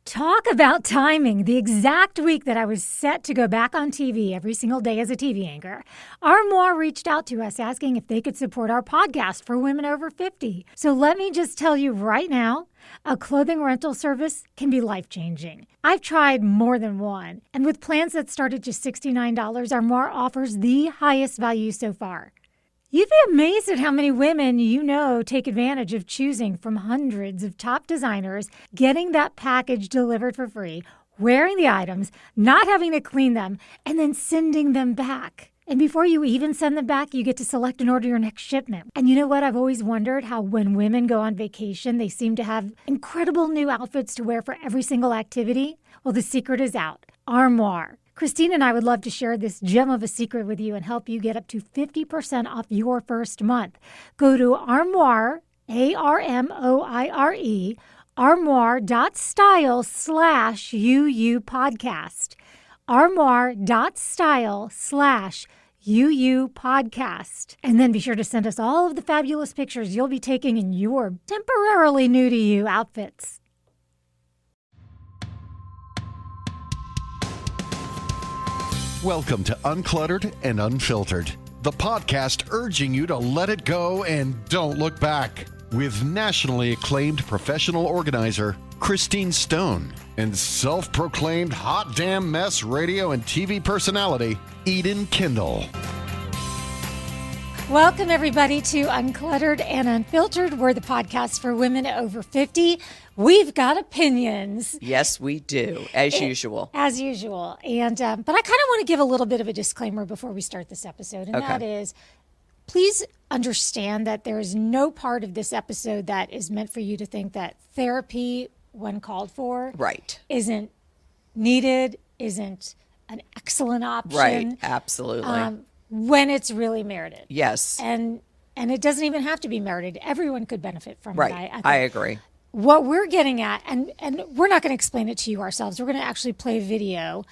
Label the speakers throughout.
Speaker 1: Talk about timing. The exact week that I was set to go back on TV every single day as a TV anchor, Armoire reached out to us asking if they could support our podcast for women over 50. So let me just tell you right now, a clothing rental service can be life-changing. I've tried more than one, and with plans that start at just $69, Armoire offers the highest value so far. You'd be amazed at how many women you know take advantage of choosing from hundreds of top designers, getting that package delivered for free, wearing the items, not having to clean them, and then sending them back. And before you even send them back, you get to select and order your next shipment. And you know what? I've always wondered how when women go on vacation, they seem to have incredible new outfits to wear for every single activity. Well, the secret is out. Armoire. Christine and I would love to share this gem of a secret with you and help you get up to 50% off your first month. Go to Armoire, ARMOIRE, armoire.style/UU podcast. Armoire.style/UU podcast. And then be sure to send us all of the fabulous pictures you'll be taking in your temporarily new to you outfits.
Speaker 2: Welcome to Uncluttered and Unfiltered, the podcast urging you to let it go and don't look back. With nationally acclaimed professional organizer Christine Stone and self-proclaimed hot damn mess radio and TV personality Eden Kendall.
Speaker 1: Welcome, everybody, to Uncluttered and Unfiltered. We're the podcast for women over 50. We've got opinions.
Speaker 3: Yes, we do, as usual.
Speaker 1: As usual. And but I kind of want to give a little bit of a disclaimer before we start this episode, and that is, please understand that there is no part of this episode that is meant for you to think that therapy, when called for, isn't needed, isn't an excellent option.
Speaker 3: Right, absolutely.
Speaker 1: When it's really merited.
Speaker 3: Yes.
Speaker 1: And it doesn't even have to be merited. Everyone could benefit from it.
Speaker 3: Right. I agree.
Speaker 1: What we're getting at, and we're not going to explain it to you ourselves. We're going to actually play a video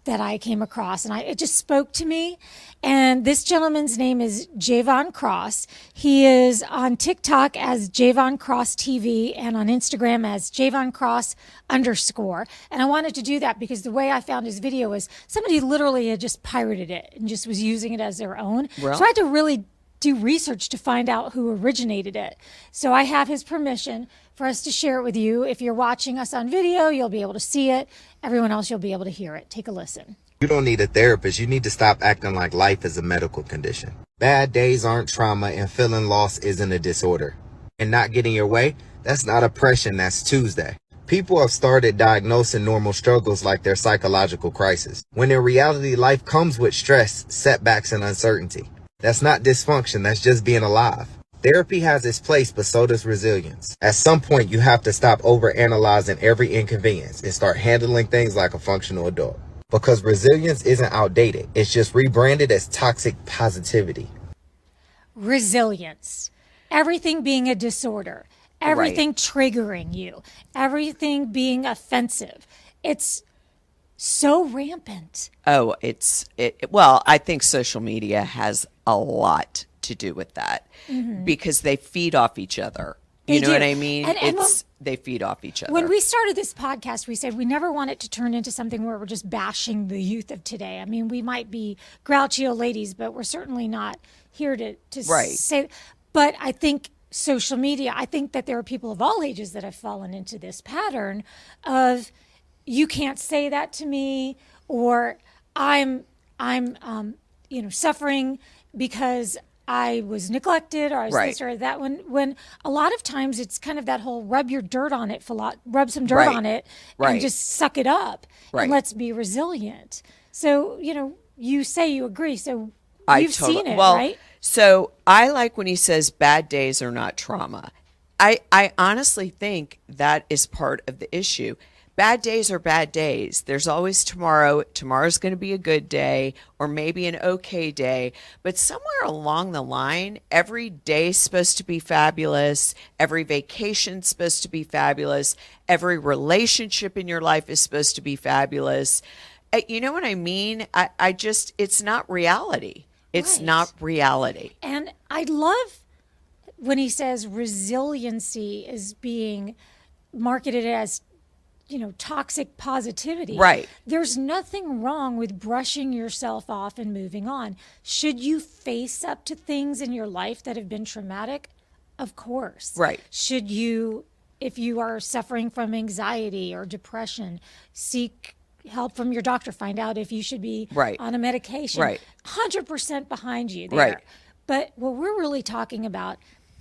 Speaker 1: that I came across, and it just spoke to me. And this gentleman's name is Javon Cross. He is on TikTok as Javon Cross TV and on Instagram as Javon Cross _. And I wanted to do that because the way I found his video was somebody literally had just pirated it and just was using it as their own.
Speaker 3: Well,
Speaker 1: so I had to really do research to find out who originated it. So I have his permission for us to share it with you. If you're watching us on video, you'll be able to see it. Everyone else, you'll be able to hear it. Take a listen.
Speaker 4: You don't need a therapist. You need to stop acting like life is a medical condition. Bad days aren't trauma, and feeling lost isn't a disorder. And not getting your way, that's not oppression, that's Tuesday. People have started diagnosing normal struggles like their psychological crisis, when in reality, life comes with stress, setbacks, and uncertainty. That's not dysfunction, that's just being alive. Therapy has its place, but so does resilience. At some point, you have to stop overanalyzing every inconvenience and start handling things like a functional adult. Because resilience isn't outdated, it's just rebranded as toxic positivity.
Speaker 1: Resilience. Everything being a disorder. Everything triggering you. Everything being offensive. It's so rampant.
Speaker 3: Oh, well, I think social media has a lot to do with that because they feed off each other. You know what I mean? They feed off each other.
Speaker 1: When we started this podcast, we said we never want it to turn into something where we're just bashing the youth of today. I mean, we might be grouchy old ladies, but we're certainly not here to say. But I think social media, I think that there are people of all ages that have fallen into this pattern of, you can't say that to me, or I'm suffering because I was neglected, or I was this or that. When a lot of times it's kind of that whole rub some dirt on it, and just suck it up, and let's be resilient. So, you say you agree. So you've seen it, right?
Speaker 3: So I like when he says bad days are not trauma. I honestly think that is part of the issue. Bad days are bad days. There's always tomorrow. Tomorrow's going to be a good day or maybe an okay day. But somewhere along the line, every day's supposed to be fabulous. Every vacation's supposed to be fabulous. Every relationship in your life is supposed to be fabulous. You know what I mean? It's not reality. It's not reality.
Speaker 1: And I love when he says resiliency is being marketed as toxic positivity.
Speaker 3: Right.
Speaker 1: There's nothing wrong with brushing yourself off and moving on. Should you face up to things in your life that have been traumatic? Of course.
Speaker 3: Right.
Speaker 1: Should you, if you are suffering from anxiety or depression, seek help from your doctor, find out if you should be on a medication.
Speaker 3: Right.
Speaker 1: 100% behind you there.
Speaker 3: Right.
Speaker 1: But what we're really talking about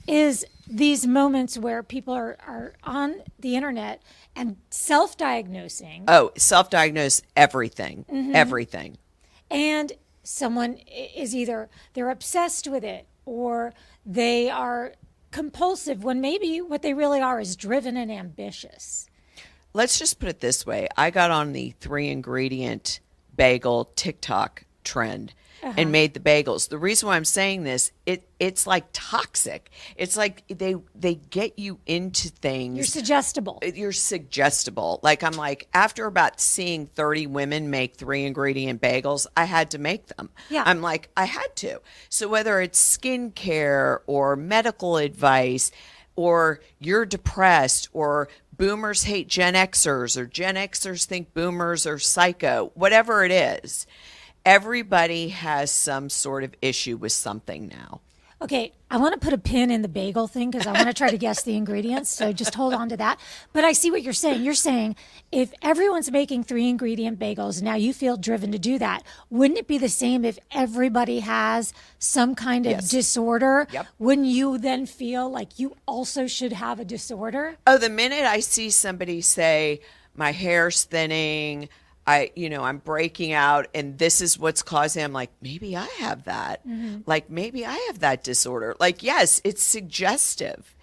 Speaker 1: is these moments where people are on the internet and self-diagnosing.
Speaker 3: Oh, self-diagnose everything. Everything.
Speaker 1: And someone is either they're obsessed with it or they are compulsive when maybe what they really are is driven and ambitious.
Speaker 3: Let's just put it this way. I got on the 3-ingredient bagel TikTok trend and made the bagels. The reason why I'm saying this, it's like toxic. It's like they get you into things.
Speaker 1: You're suggestible.
Speaker 3: You're suggestible. Like, I'm like, after about seeing 30 women make 3-ingredient bagels, I had to make them.
Speaker 1: Yeah.
Speaker 3: I'm like, I had to. So whether it's skincare or medical advice, or you're depressed, or boomers hate Gen Xers, or Gen Xers think boomers are psycho, whatever it is, everybody has some sort of issue with something now.
Speaker 1: Okay, I want to put a pin in the bagel thing because I want to try to guess the ingredients. So just hold on to that. But I see what you're saying. You're saying if everyone's making 3-ingredient bagels, now you feel driven to do that. Wouldn't it be the same if everybody has some kind of disorder?
Speaker 3: Yep.
Speaker 1: Wouldn't you then feel like you also should have a disorder?
Speaker 3: Oh, the minute I see somebody say, my hair's thinning, I'm breaking out and this is what's causing it, I'm like, maybe I have that. Like, maybe I have that disorder. Like, yes, it's suggestive.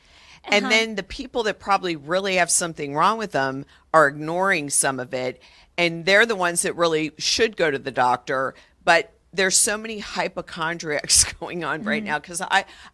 Speaker 3: And then the people that probably really have something wrong with them are ignoring some of it. And they're the ones that really should go to the doctor. But there's so many hypochondriacs going on right now. Because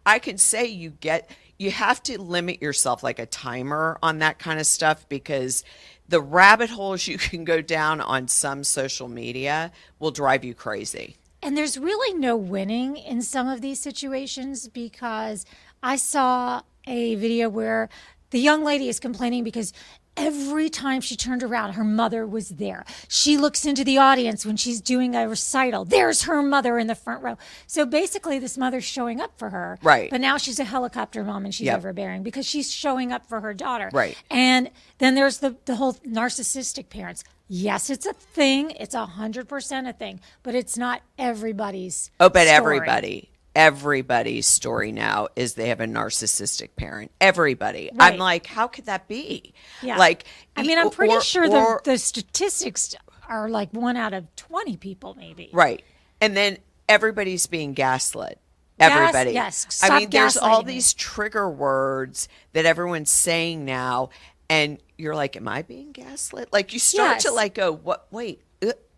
Speaker 3: I can say you have to limit yourself, like a timer on that kind of stuff, because the rabbit holes you can go down on some social media will drive you crazy.
Speaker 1: And there's really no winning in some of these situations, because I saw a video where the young lady is complaining because every time she turned around, her mother was there. She looks into the audience when she's doing a recital. There's her mother in the front row. So basically, this mother's showing up for her.
Speaker 3: Right.
Speaker 1: But now she's a helicopter mom and she's overbearing because she's showing up for her daughter.
Speaker 3: Right.
Speaker 1: And then there's the whole narcissistic parents. Yes, it's a thing. It's 100% a thing. But it's not everybody's story.
Speaker 3: Everybody's story now is they have a narcissistic parent. Everybody.
Speaker 1: Right.
Speaker 3: I'm like, how could that be?
Speaker 1: Yeah.
Speaker 3: Like,
Speaker 1: I mean, I'm pretty sure the statistics are like 1 out of 20 people, maybe.
Speaker 3: Right. And then everybody's being gaslit. Everybody.
Speaker 1: Yes.
Speaker 3: I mean, there's all
Speaker 1: gaslighting
Speaker 3: these trigger words that everyone's saying now, and you're like, am I being gaslit? Like, you start to like go, what? Wait,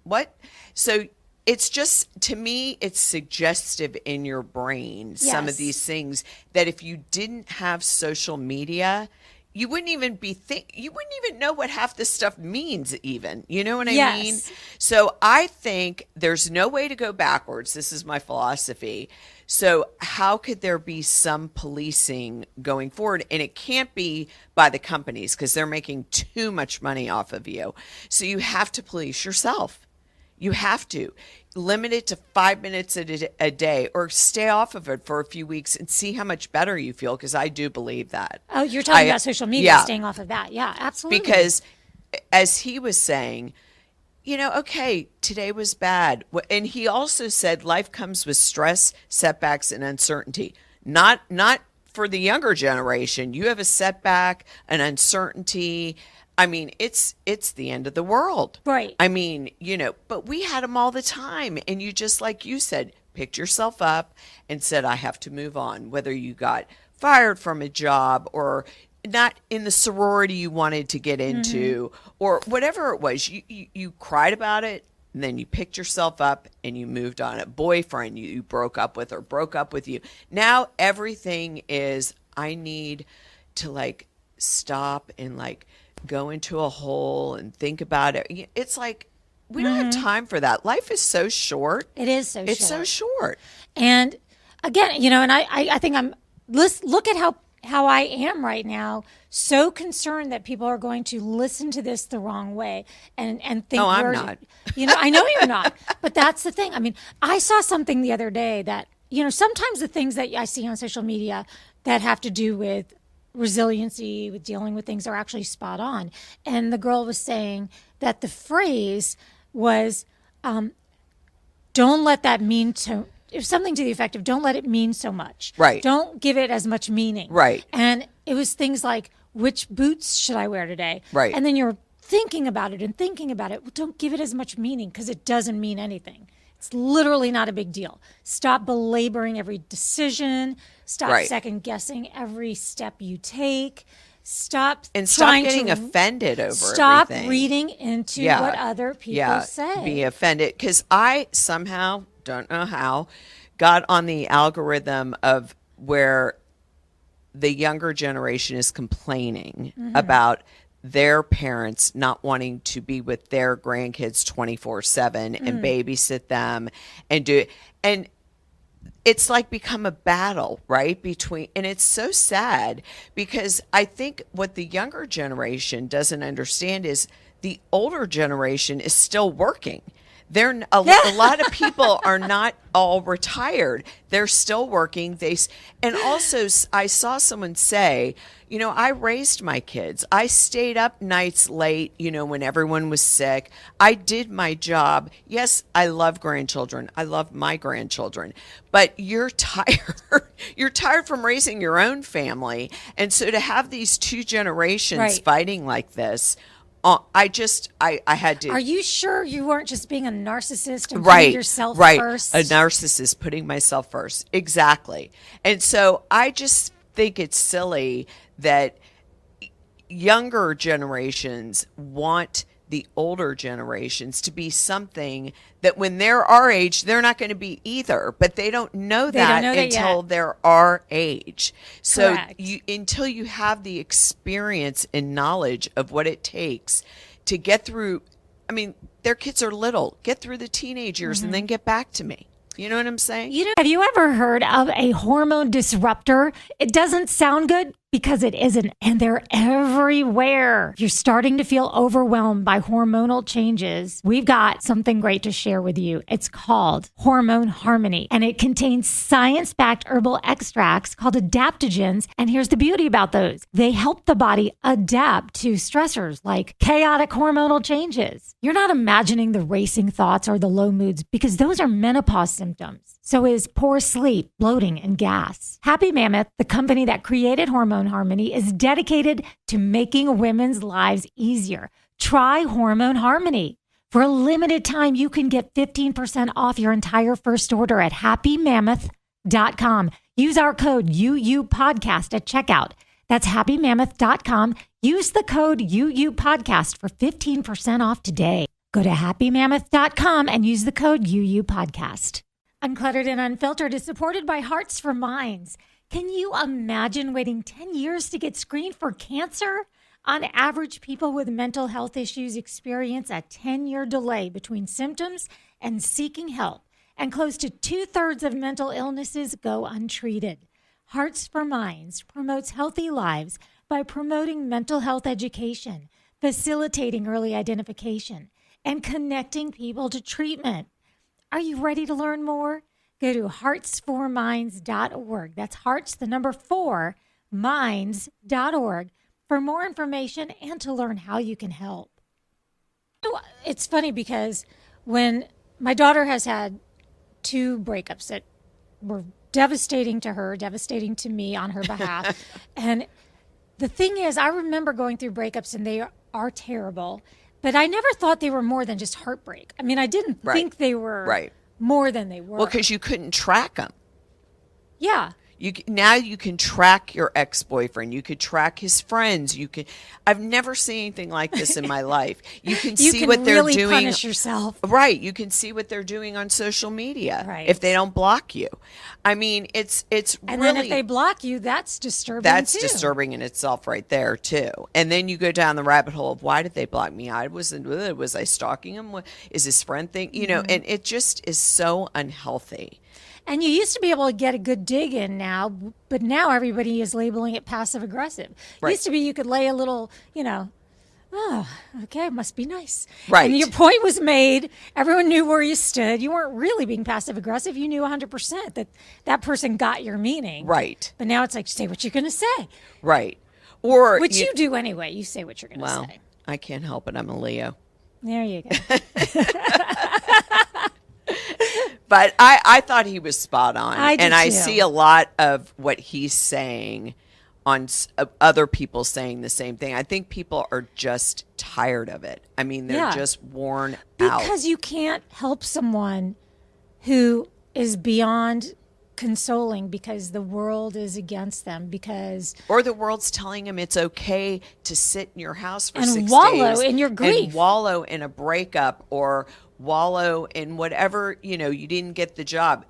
Speaker 3: what? So it's just, to me, it's suggestive in your brain, some of these things, that if you didn't have social media, you wouldn't even you wouldn't even know what half this stuff means even. You know what I mean? So I think there's no way to go backwards. This is my philosophy. So how could there be some policing going forward? And it can't be by the companies because they're making too much money off of you. So you have to police yourself. You have to limit it to 5 minutes a day, or stay off of it for a few weeks and see how much better you feel. Because I do believe that.
Speaker 1: Oh, you're talking about social media, staying off of that. Yeah, absolutely.
Speaker 3: Because as he was saying, okay, today was bad. And he also said life comes with stress, setbacks, and uncertainty. Not for the younger generation. You have a setback, an uncertainty. I mean, it's the end of the world.
Speaker 1: Right.
Speaker 3: I mean, but we had them all the time. And you just, like you said, picked yourself up and said, I have to move on. Whether you got fired from a job or not in the sorority you wanted to get into, or whatever it was, you cried about it. And then you picked yourself up and you moved on. A boyfriend you broke up with or broke up with you. Now everything is, I need to like stop and like go into a hole and think about it. It's like, we don't have time for that. Life is so short.
Speaker 1: It is so short.
Speaker 3: It's so short.
Speaker 1: And again, and I think look at how how I am right now, so concerned that people are going to listen to this the wrong way and think
Speaker 3: I'm not.
Speaker 1: I know you're not, but that's the thing. I mean, I saw something the other day that, sometimes the things that I see on social media that have to do with resiliency, with dealing with things, are actually spot on. And the girl was saying that the phrase was, don't let that mean to, something to the effect of, don't let it mean so much.
Speaker 3: Right.
Speaker 1: Don't give it as much meaning.
Speaker 3: Right.
Speaker 1: And it was things like, which boots should I wear today?
Speaker 3: Right.
Speaker 1: And then you're thinking about it and thinking about it. Well, don't give it as much meaning, because it doesn't mean anything. It's literally not a big deal. Stop belaboring every decision. Stop second guessing every step you take. Stop
Speaker 3: getting offended over everything.
Speaker 1: Stop reading into what other people say.
Speaker 3: Be offended, because I somehow, don't know how, got on the algorithm of where the younger generation is complaining about their parents not wanting to be with their grandkids 24/7 and babysit them and do it. And it's like become a battle, right? And it's so sad, because I think what the younger generation doesn't understand is the older generation is still working. A lot of people are not all retired. They're still working. And also, I saw someone say, I raised my kids. I stayed up nights late, when everyone was sick. I did my job. Yes, I love grandchildren. I love my grandchildren. But you're tired. You're tired from raising your own family. And so to have these two generations fighting like this, I had to.
Speaker 1: Are you sure you weren't just being a narcissist and putting yourself first?
Speaker 3: A narcissist putting myself first. Exactly. And so I just think it's silly that younger generations want the older generations to be something that when they're our age, they're not going to be either, but they don't know that until they're our age. So until you have the experience and knowledge of what it takes to get through, their kids are little, get through the teenage years and then get back to me. You know what I'm saying?
Speaker 1: Have you ever heard of a hormone disruptor? It doesn't sound good because it isn't, and they're everywhere. If you're starting to feel overwhelmed by hormonal changes, we've got something great to share with you. It's called Hormone Harmony, and it contains science-backed herbal extracts called adaptogens. And here's the beauty about those. They help the body adapt to stressors like chaotic hormonal changes. You're not imagining the racing thoughts or the low moods, because those are menopause symptoms. So is poor sleep, bloating, and gas. Happy Mammoth, the company that created Hormone Harmony, is dedicated to making women's lives easier. Try Hormone Harmony. For a limited time, you can get 15% off your entire first order at happymammoth.com. Use our code UUPodcast at checkout. That's happymammoth.com. Use the code UUPodcast for 15% off today. Go to happymammoth.com and use the code UUPodcast. Uncluttered and Unfiltered is supported by Hearts for Minds. Can you imagine waiting 10 years to get screened for cancer? On average, people with mental health issues experience a 10-year delay between symptoms and seeking help, and close to 2/3 of mental illnesses go untreated. Hearts for Minds promotes healthy lives by promoting mental health education, facilitating early identification, and connecting people to treatment. Are you ready to learn more? Go to heartsforminds.org. That's hearts, the number 4, minds.org for more information and to learn how you can help. It's funny because when my daughter has had 2 breakups that were devastating to her, devastating to me on her behalf. And the thing is, I remember going through breakups, and they are terrible. But I never thought they were more than just heartbreak. I didn't think they were more than they were.
Speaker 3: Well, because you couldn't track them.
Speaker 1: Yeah.
Speaker 3: Now you can track your ex-boyfriend. You could track his friends. I've never seen anything like this in my life. You can see what they're
Speaker 1: really
Speaker 3: doing.
Speaker 1: Punish yourself.
Speaker 3: Right. You can see what they're doing on social media.
Speaker 1: Right.
Speaker 3: If they don't block you. It's
Speaker 1: and
Speaker 3: really,
Speaker 1: then if they block you, that's disturbing
Speaker 3: That's
Speaker 1: too.
Speaker 3: disturbing in itself right there too. And then you go down the rabbit hole of, why did they block me? Was I stalking him? Is his friend thing? And it just is so unhealthy.
Speaker 1: And you used to be able to get a good dig in now, but now everybody is labeling it passive aggressive.
Speaker 3: Right.
Speaker 1: Used to be you could lay a little, oh, okay, must be nice.
Speaker 3: Right.
Speaker 1: And your point was made. Everyone knew where you stood. You weren't really being passive aggressive. You knew 100% that that person got your meaning.
Speaker 3: Right.
Speaker 1: But now it's like, say what you're going to say.
Speaker 3: Right. Or
Speaker 1: Which you do anyway. You say what you're going to
Speaker 3: well,
Speaker 1: say.
Speaker 3: I can't help it. I'm a Leo.
Speaker 1: There you go.
Speaker 3: But I thought he was spot on.
Speaker 1: I did
Speaker 3: and I
Speaker 1: too.
Speaker 3: see a lot of what he's saying on other people saying the same thing. I think people are just tired of it. I mean, they're just worn out.
Speaker 1: Because you can't help someone who is beyond consoling because the world is against them, because
Speaker 3: or the world's telling them it's okay to sit in your house for
Speaker 1: and
Speaker 3: 6
Speaker 1: wallow
Speaker 3: days
Speaker 1: in your grief,
Speaker 3: and wallow in a breakup or wallow in whatever, you didn't get the job.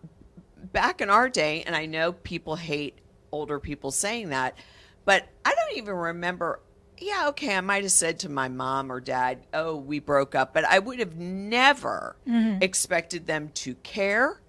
Speaker 3: Back in our day, and I know people hate older people saying that, but I don't even remember. Yeah, okay, I might have said to my mom or dad, oh, we broke up, but I would have never expected them to care,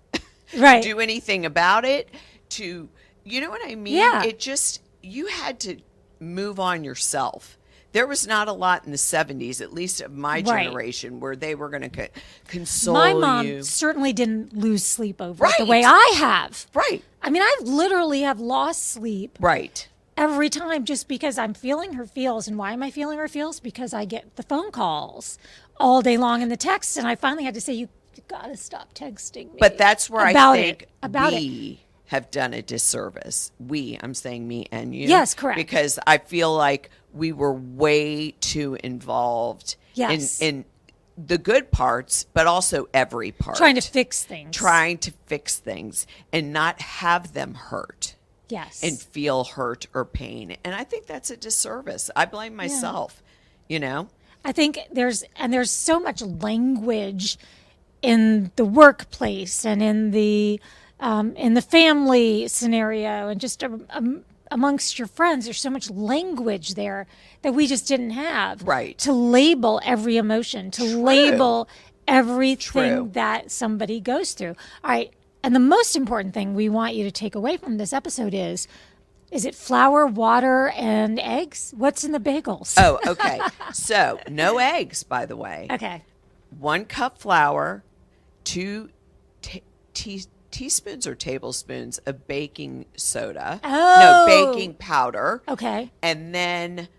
Speaker 1: right?
Speaker 3: do anything about it, to, you know what I mean?
Speaker 1: Yeah.
Speaker 3: It just, you had to move on yourself. There was not a lot in the 70s, at least of my generation, where they were going to console you.
Speaker 1: My mom certainly didn't lose sleep over it
Speaker 3: Right.
Speaker 1: the way I have.
Speaker 3: Right.
Speaker 1: I mean, I literally have lost sleep
Speaker 3: Right.
Speaker 1: every time just because I'm feeling her feels. And why am I feeling her feels? Because I get the phone calls all day long and the texts. And I finally had to say, you got to stop texting me.
Speaker 3: But that's where
Speaker 1: about
Speaker 3: I think
Speaker 1: about
Speaker 3: we have done a disservice. I'm saying me and you.
Speaker 1: Yes, correct.
Speaker 3: Because I feel like we were way too involved in the good parts, but also every part.
Speaker 1: Trying to fix things.
Speaker 3: And not have them hurt.
Speaker 1: Yes.
Speaker 3: And feel hurt or pain. And I think that's a disservice. I blame myself,
Speaker 1: I think there's so much language in the workplace and in the family scenario and just amongst your friends. There's so much language there that we just didn't have.
Speaker 3: Right.
Speaker 1: To label every emotion, to label everything
Speaker 3: True.
Speaker 1: that somebody goes through. All right. And the most important thing we want you to take away from this episode is it flour, water, and eggs? What's in the bagels?
Speaker 3: Oh, okay. So no eggs, by the way.
Speaker 1: Okay.
Speaker 3: 1 cup flour, 2 teaspoons or tablespoons of baking soda.
Speaker 1: Oh.
Speaker 3: No, baking powder.
Speaker 1: Okay.
Speaker 3: And then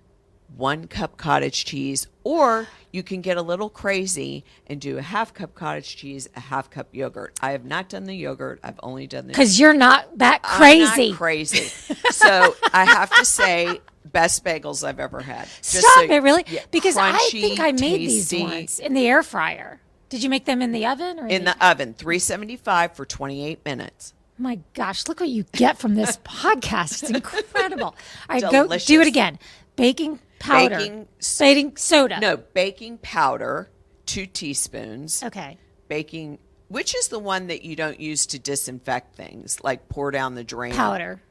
Speaker 3: 1 cup cottage cheese. Or you can get a little crazy and do a 1/2 cup cottage cheese, a 1/2 cup yogurt. I have not done the yogurt. I've only done the...
Speaker 1: Because you're not that crazy.
Speaker 3: I'm not crazy. So I have to say, best bagels I've ever had.
Speaker 1: Stop it, really?
Speaker 3: Yeah,
Speaker 1: because I
Speaker 3: crunchy,
Speaker 1: think I made
Speaker 3: tasty.
Speaker 1: these once in the air fryer. Did you make them in the oven? Or
Speaker 3: In the oven, 375 for 28 minutes.
Speaker 1: My gosh, look what you get from this podcast. It's incredible. All right,
Speaker 3: Delicious.
Speaker 1: go do it again. Baking powder. Baking soda.
Speaker 3: No, baking powder, 2 teaspoons.
Speaker 1: Okay.
Speaker 3: Baking, which is the one that you don't use to disinfect things, like pour down the drain.
Speaker 1: Powder.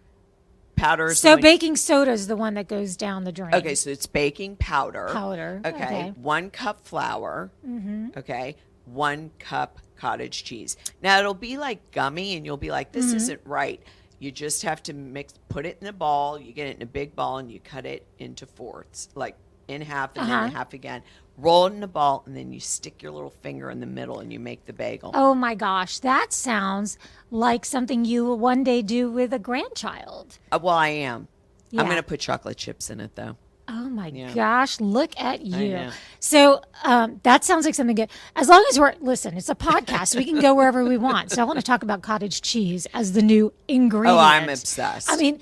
Speaker 3: Powder is
Speaker 1: So
Speaker 3: the one-
Speaker 1: baking soda is the one that goes down the drain.
Speaker 3: Okay, so it's baking powder.
Speaker 1: Powder.
Speaker 3: Okay. 1 cup flour. Mm-hmm. Okay. 1 cup cottage cheese. Now it'll be like gummy and you'll be like, this isn't right. You just have to put it in a ball. You get it in a big ball and you cut it into fourths, like in half and then in half again. Roll it in a ball and then you stick your little finger in the middle and you make the bagel.
Speaker 1: Oh my gosh, that sounds like something you will one day do with a grandchild.
Speaker 3: Well, I am.
Speaker 1: Yeah.
Speaker 3: I'm going to put chocolate chips in it though.
Speaker 1: Oh my gosh, look at you.
Speaker 3: know.
Speaker 1: So that sounds like something good. As long as listen, it's a podcast. We can go wherever we want. So I want to talk about cottage cheese as the new ingredient.
Speaker 3: Oh, I'm obsessed.
Speaker 1: I mean,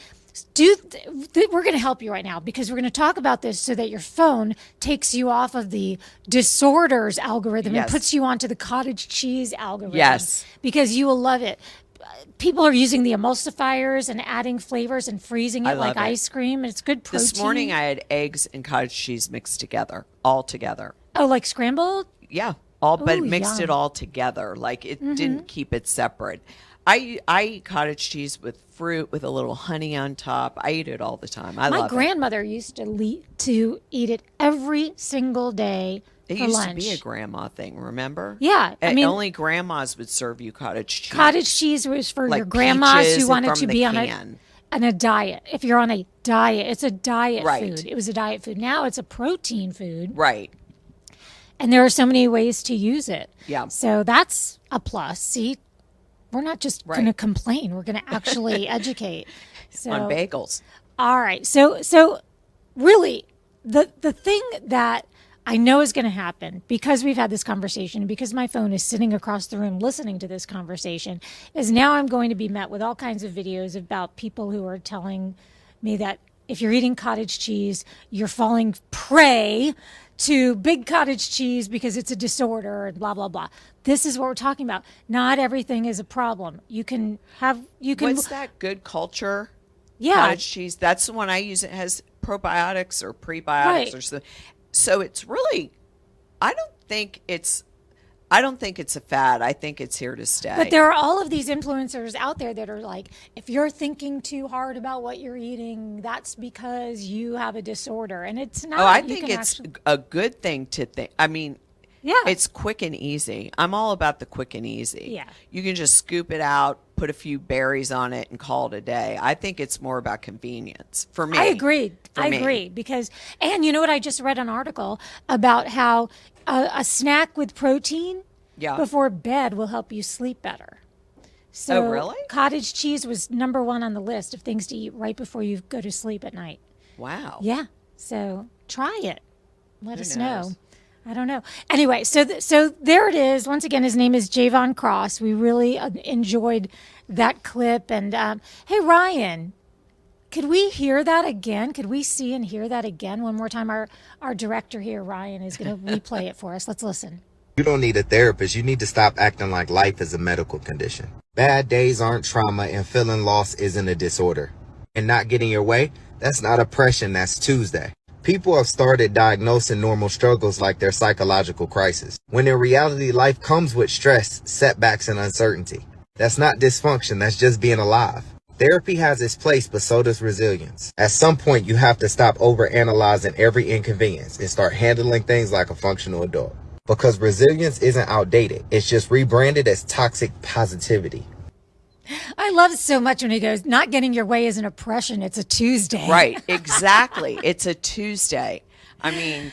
Speaker 1: we're going to help you right now because we're going to talk about this so that your phone takes you off of the disorders algorithm and
Speaker 3: Yes.
Speaker 1: puts you onto the cottage cheese algorithm.
Speaker 3: Yes.
Speaker 1: Because you will love it. People are using the emulsifiers and adding flavors and freezing
Speaker 3: I
Speaker 1: it like
Speaker 3: love it.
Speaker 1: ice cream. It's good protein.
Speaker 3: This morning I had eggs and cottage cheese mixed together, all together.
Speaker 1: Oh, like scrambled?
Speaker 3: Yeah, but
Speaker 1: Ooh,
Speaker 3: mixed it
Speaker 1: yum.
Speaker 3: all together. Like it didn't keep it separate. I eat cottage cheese with fruit with a little honey on top. I eat it all the time. I
Speaker 1: My
Speaker 3: love it.
Speaker 1: grandmother used to eat it every single day
Speaker 3: It
Speaker 1: for
Speaker 3: used
Speaker 1: lunch.
Speaker 3: to be a grandma thing, remember?
Speaker 1: Yeah, I
Speaker 3: And
Speaker 1: mean,
Speaker 3: only grandmas would serve you cottage cheese.
Speaker 1: cottage cheese was for
Speaker 3: Like
Speaker 1: your grandmas
Speaker 3: peaches
Speaker 1: who wanted
Speaker 3: from
Speaker 1: to
Speaker 3: the
Speaker 1: be
Speaker 3: can.
Speaker 1: on a diet. If you're on a diet, it's a diet
Speaker 3: Right.
Speaker 1: food. It was a diet food. Now it's a protein food.
Speaker 3: Right.
Speaker 1: And there are so many ways to use it.
Speaker 3: Yeah.
Speaker 1: So that's a plus. See, we're not just going to
Speaker 3: Right.
Speaker 1: complain. We're going to actually educate. So,
Speaker 3: On bagels.
Speaker 1: all right. So really, the thing that I know is going to happen because we've had this conversation, because my phone is sitting across the room listening to this conversation, is now I'm going to be met with all kinds of videos about people who are telling me that if you're eating cottage cheese, you're falling prey to big cottage cheese because it's a disorder and blah, blah, blah. This is what we're talking about. Not everything is a problem.
Speaker 3: What's that Good Culture?
Speaker 1: Yeah.
Speaker 3: Cottage cheese. That's the one I use. It has probiotics or prebiotics
Speaker 1: Right.
Speaker 3: or something. So it's really, I don't think it's a fad. I think it's here to stay.
Speaker 1: But there are all of these influencers out there that are like, if you're thinking too hard about what you're eating, that's because you have a disorder. And it's not.
Speaker 3: Oh, I
Speaker 1: You
Speaker 3: think
Speaker 1: can
Speaker 3: it's
Speaker 1: actually-
Speaker 3: a good thing to think. I mean,
Speaker 1: Yeah.
Speaker 3: it's quick and easy. I'm all about the quick and easy.
Speaker 1: Yeah.
Speaker 3: You can just scoop it out, put a few berries on it, and call it a day. I think it's more about convenience for me.
Speaker 1: I agree.
Speaker 3: For
Speaker 1: I
Speaker 3: me.
Speaker 1: agree because, and you know what? I just read an article about how a snack with protein
Speaker 3: Yeah.
Speaker 1: before bed will help you sleep better. So
Speaker 3: Oh, really?
Speaker 1: Cottage cheese was number one on the list of things to eat right before you go to sleep at night.
Speaker 3: Wow.
Speaker 1: Yeah. So try it. Let us know.
Speaker 3: knows?
Speaker 1: I don't know. Anyway, so there it is. Once again, his name is Javon Cross. We really enjoyed that clip. And hey, Ryan, could we hear that again? Could we see and hear that again one more time? Our director here, Ryan, is going to replay it for us. Let's listen.
Speaker 4: You don't need a therapist. You need to stop acting like life is a medical condition. Bad days aren't trauma, and feeling lost isn't a disorder. And not getting your way, that's not oppression, that's Tuesday. People have started diagnosing normal struggles like their psychological crisis, when in reality life comes with stress, setbacks, and uncertainty. That's not dysfunction, that's just being alive. Therapy has its place, but so does resilience. At some point, you have to stop overanalyzing every inconvenience and start handling things like a functional adult. Because resilience isn't outdated, it's just rebranded as toxic positivity.
Speaker 1: I love it so much when he goes, not getting your way is an oppression. It's a Tuesday.
Speaker 3: Right. Exactly. It's a Tuesday. I mean,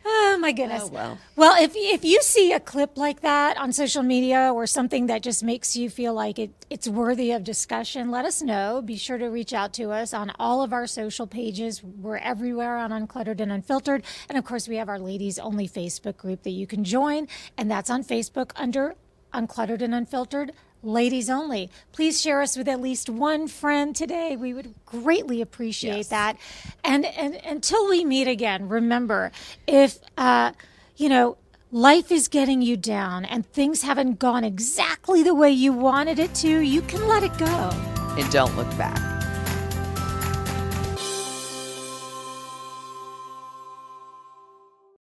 Speaker 1: Oh, my goodness.
Speaker 3: Oh, well.
Speaker 1: Well, if you see a clip like that on social media or something that just makes you feel like it's worthy of discussion, let us know. Be sure to reach out to us on all of our social pages. We're everywhere on Uncluttered and Unfiltered. And, of course, we have our ladies only Facebook group that you can join. And that's on Facebook under Uncluttered and Unfiltered. Ladies only. Please share us with at least one friend today. We would greatly appreciate
Speaker 3: Yes.
Speaker 1: that. And until we meet again, remember, if life is getting you down and things haven't gone exactly the way you wanted it to, you can let it go.
Speaker 3: and don't look back.